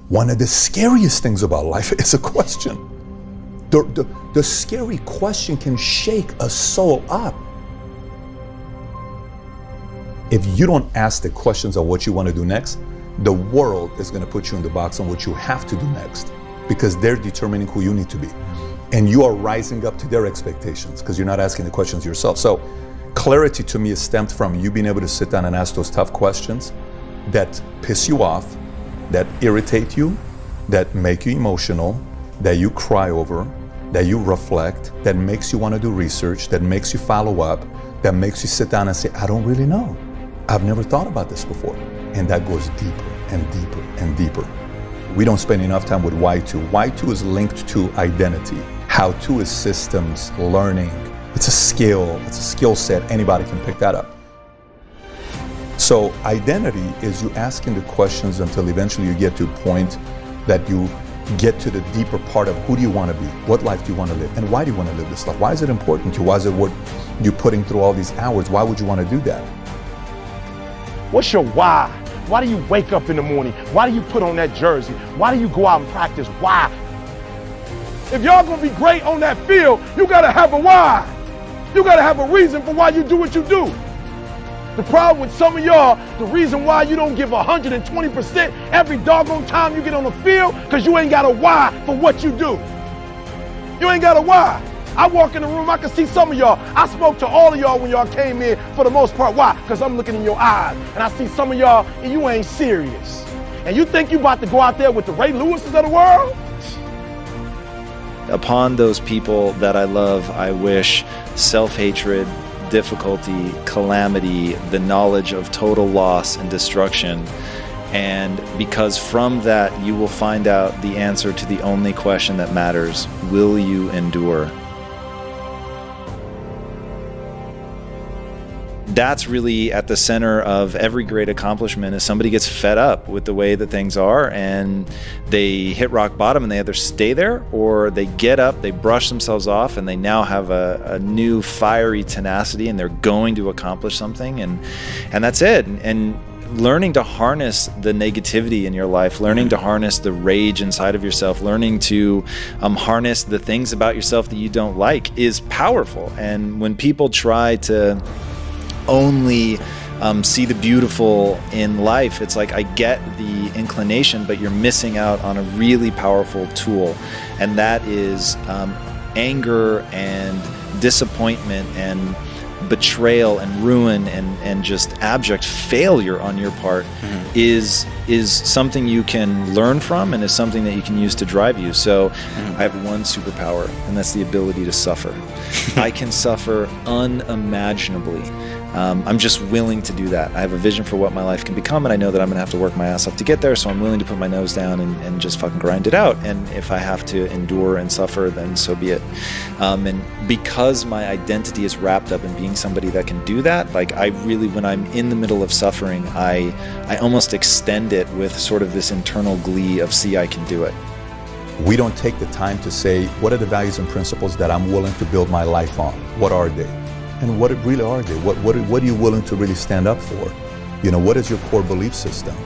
One of the scariest things about life is a question. The scary question can shake a soul up. If you don't ask the questions of what you want to do next, the world is going to put you in the box on what you have to do next, because they're determining who you need to be. And you are rising up to their expectations because you're not asking the questions yourself. So clarity to me is stemmed from you being able to sit down and ask those tough questions that piss you off, that irritate you, that make you emotional, that you cry over, that you reflect, that makes you want to do research, that makes you follow up, that makes you sit down and say, I don't really know. I've never thought about this before. And that goes deeper and deeper and deeper. We don't spend enough time with why to. Why to is linked to identity. How to is systems, learning. It's a skill set. Anybody can pick that up. So identity is you asking the questions until eventually you get to a point that you get to the deeper part of who do you want to be? What life do you want to live? And why do you want to live this life? Why is it important to you? Why is it what you're putting through all these hours? Why would you want to do that? What's your why? Why do you wake up in the morning? Why do you put on that jersey? Why do you go out and practice? Why? If y'all gonna be great on that field, you gotta have a why. You gotta have a reason for why you do what you do. The problem with some of y'all, the reason why you don't give 120% every doggone time you get on the field, because you ain't got a why for what you do. You ain't got a why. I walk in the room, I can see some of y'all. I spoke to all of y'all when y'all came in for the most part. Why? Because I'm looking in your eyes and I see some of y'all and you ain't serious. And you think you about to go out there with the Ray Lewises of the world? Upon those people that I love, I wish self-hatred, difficulty, calamity, the knowledge of total loss and destruction. And because from that you will find out the answer to the only question that matters: will you endure? That's really at the center of every great accomplishment, is somebody gets fed up with the way that things are and they hit rock bottom, and they either stay there or they get up, they brush themselves off, and they now have a new fiery tenacity and they're going to accomplish something, and that's it. And learning to harness the negativity in your life, learning to harness the rage inside of yourself, learning to harness the things about yourself that you don't like is powerful. And when people try to only see the beautiful in life, it's like, I get the inclination, but you're missing out on a really powerful tool, and that is anger and disappointment and betrayal and ruin and just abject failure on your part is something you can learn from, and is something that you can use to drive you. So I have one superpower, and that's the ability to suffer. I can suffer unimaginably. I'm just willing to do that. I have a vision for what my life can become, and I know that I'm gonna have to work my ass off to get there, so I'm willing to put my nose down and just fucking grind it out. And if I have to endure and suffer, then so be it. And because my identity is wrapped up in being somebody that can do that, like, I really, when I'm in the middle of suffering, I almost extend it with sort of this internal glee of, see, I can do it. We don't take the time to say, what are the values and principles that I'm willing to build my life on? What are they? And what really are they? What are you willing to really stand up for? You know, what is your core belief system?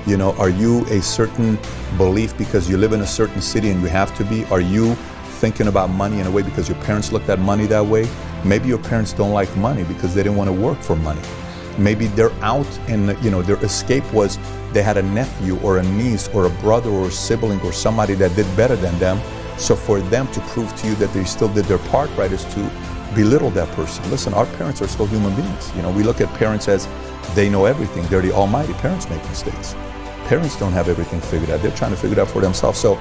You know, are you a certain belief because you live in a certain city and you have to be? Are you thinking about money in a way because your parents looked at money that way? Maybe your parents don't like money because they didn't want to work for money. Maybe they're out and, you know, their escape was they had a nephew or a niece or a brother or a sibling or somebody that did better than them. So for them to prove to you that they still did their part right is to belittle that person. Listen, our parents are still human beings. You know, we look at parents as they know everything. They're the almighty. Parents make mistakes. Parents don't have everything figured out. They're trying to figure it out for themselves. So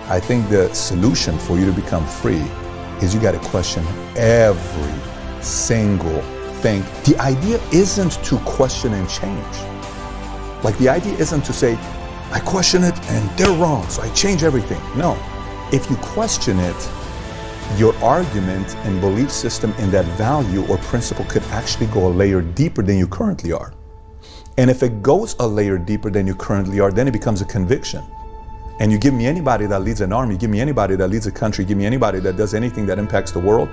I think the solution for you to become free is you got to question every single thing. The idea isn't to question and change. Like, the idea isn't to say, I question it and they're wrong, so I change everything. No. If you question it, your argument and belief system in that value or principle could actually go a layer deeper than you currently are. And if it goes a layer deeper than you currently are, then it becomes a conviction. And you give me anybody that leads an army, give me anybody that leads a country, give me anybody that does anything that impacts the world,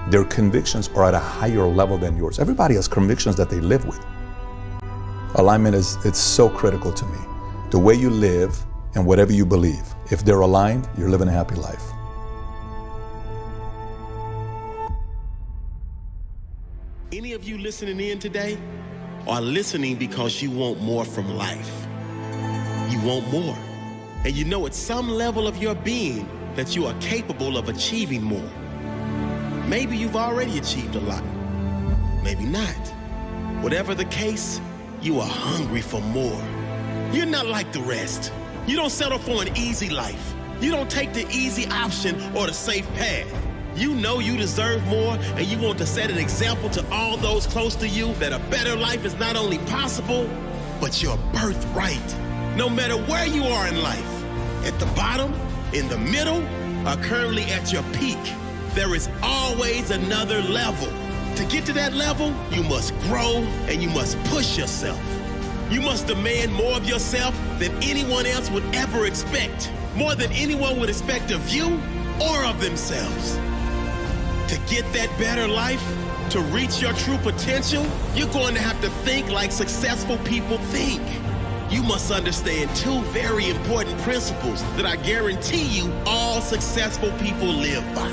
Their convictions are at a higher level than yours. Everybody has convictions that they live with. Alignment it's so critical to me. The way you live and whatever you believe, if they're aligned, you're living a happy life. Any of you listening in today are listening because you want more from life. You want more. And you know at some level of your being that you are capable of achieving more. Maybe you've already achieved a lot. Maybe not. Whatever the case, you are hungry for more. You're not like the rest. You don't settle for an easy life. You don't take the easy option or the safe path. You know you deserve more, and you want to set an example to all those close to you that a better life is not only possible, but your birthright. No matter where you are in life, at the bottom, in the middle, or currently at your peak, there is always another level. To get to that level, you must grow and you must push yourself. You must demand more of yourself than anyone else would ever expect, more than anyone would expect of you or of themselves. To get that better life, to reach your true potential, you're going to have to think like successful people think. You must understand two very important principles that I guarantee you all successful people live by.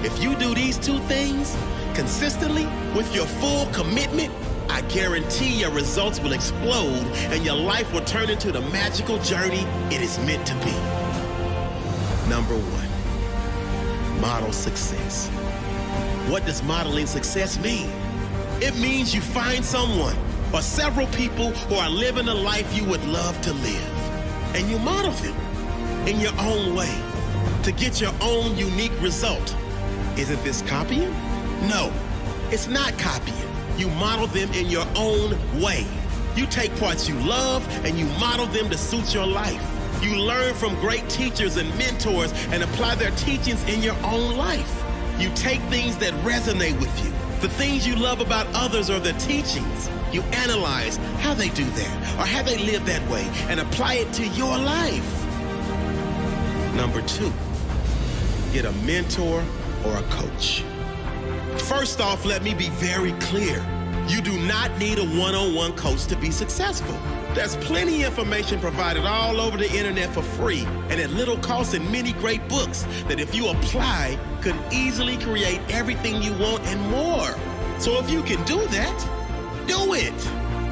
If you do these two things consistently with your full commitment, I guarantee your results will explode and your life will turn into the magical journey it is meant to be. Number one, model success. What does modeling success mean? It means you find someone or several people who are living a life you would love to live, and you model them in your own way to get your own unique result. Isn't this copying? No, it's not copying. You model them in your own way. You take parts you love and you model them to suit your life. You learn from great teachers and mentors and apply their teachings in your own life. You take things that resonate with you, the things you love about others or their teachings. You analyze how they do that or how they live that way and apply it to your life. Number two, get a mentor or a coach. First off, let me be very clear. You do not need a one-on-one coach to be successful. There's plenty of information provided all over the internet for free and at little cost in many great books that if you apply could easily create everything you want and more. So if you can do that, do it.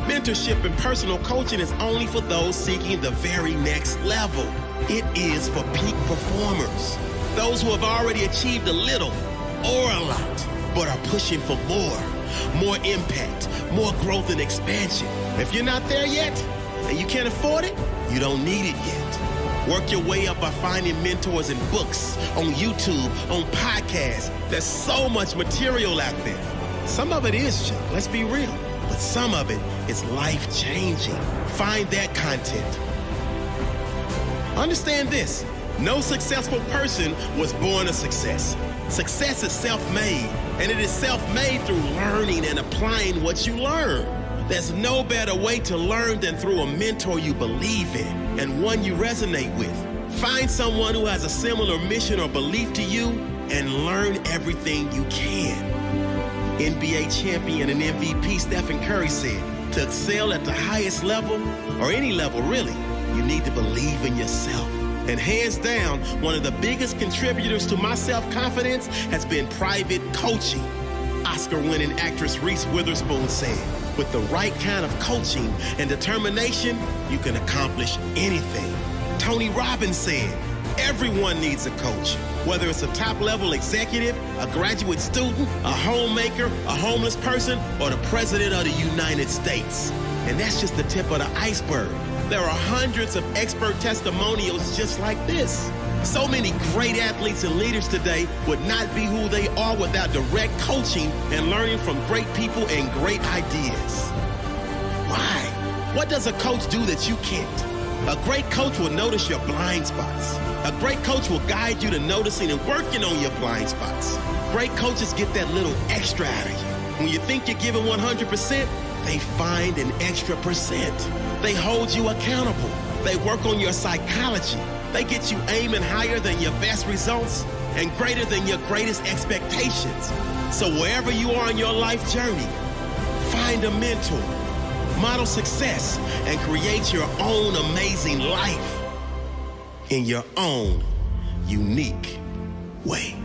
Mentorship and personal coaching is only for those seeking the very next level. It is for peak performers, those who have already achieved a little or a lot, but are pushing for more impact, more growth and expansion. If you're not there yet and you can't afford it, you don't need it yet. Work your way up by finding mentors in books, on YouTube, on podcasts. There's so much material out there. Some of it is junk, let's be real, but some of it is life-changing. Find that content. Understand this, no successful person was born a success. Success is self-made, and it is self-made through learning and applying what you learn. There's no better way to learn than through a mentor you believe in and one you resonate with. Find someone who has a similar mission or belief to you and learn everything you can. NBA champion and MVP Stephen Curry said, to excel at the highest level, or any level really, you need to believe in yourself. And hands down, one of the biggest contributors to my self-confidence has been private coaching. Oscar-winning actress Reese Witherspoon said, with the right kind of coaching and determination, you can accomplish anything. Tony Robbins said, everyone needs a coach, whether it's a top-level executive, a graduate student, a homemaker, a homeless person, or the president of the United States. And that's just the tip of the iceberg. There are hundreds of expert testimonials just like this. So many great athletes and leaders today would not be who they are without direct coaching and learning from great people and great ideas. Why? What does a coach do that you can't? A great coach will notice your blind spots. A great coach will guide you to noticing and working on your blind spots. Great coaches get that little extra out of you. When you think you're giving 100%, they find an extra percent. They hold you accountable. They work on your psychology. They get you aiming higher than your best results. and greater than your greatest expectations. So wherever you are in your life journey, find a mentor, model success, and create your own amazing life in your own unique way.